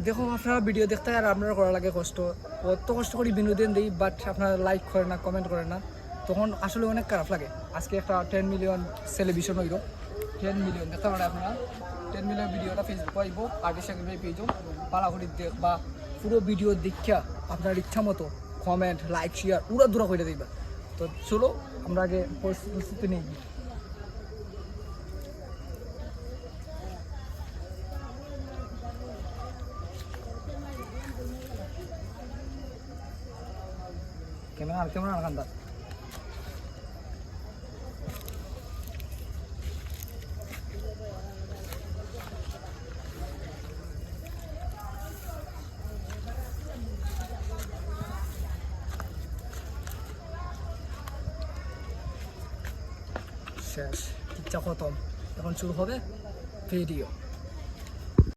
দেখো আপনারা ভিডিও দেখতে আর আপনারা করা লাগে কষ্ট, অত কষ্ট করে বিনোদন দিই, বাট আপনারা লাইক করে না, কমেন্ট করে না, তখন আসলে অনেক খারাপ লাগে। আজকে একটা 10 মিলিয়ন সেলিব্রেশন হইল, 10 মিলিয়ন দেখতে পারে আপনারা। 10 মিলিয়ন ভিডিওটা ফেসবুকে আইব, আর্টিস্ট একাডেমি পেজও পালাঘড়ির দেখ বা পুরো ভিডিও দেখা আপনার ইচ্ছা মতো কমেন্ট, লাইক, শেয়ার উড়া দূরা করে দিবা। তো চলো আমরা আগে পরিস্থিতি নিই। ক্যামেরা আনকান্দা শেষ, ইচ্ছা খতম, এখন শুরু হবে ভিডিও।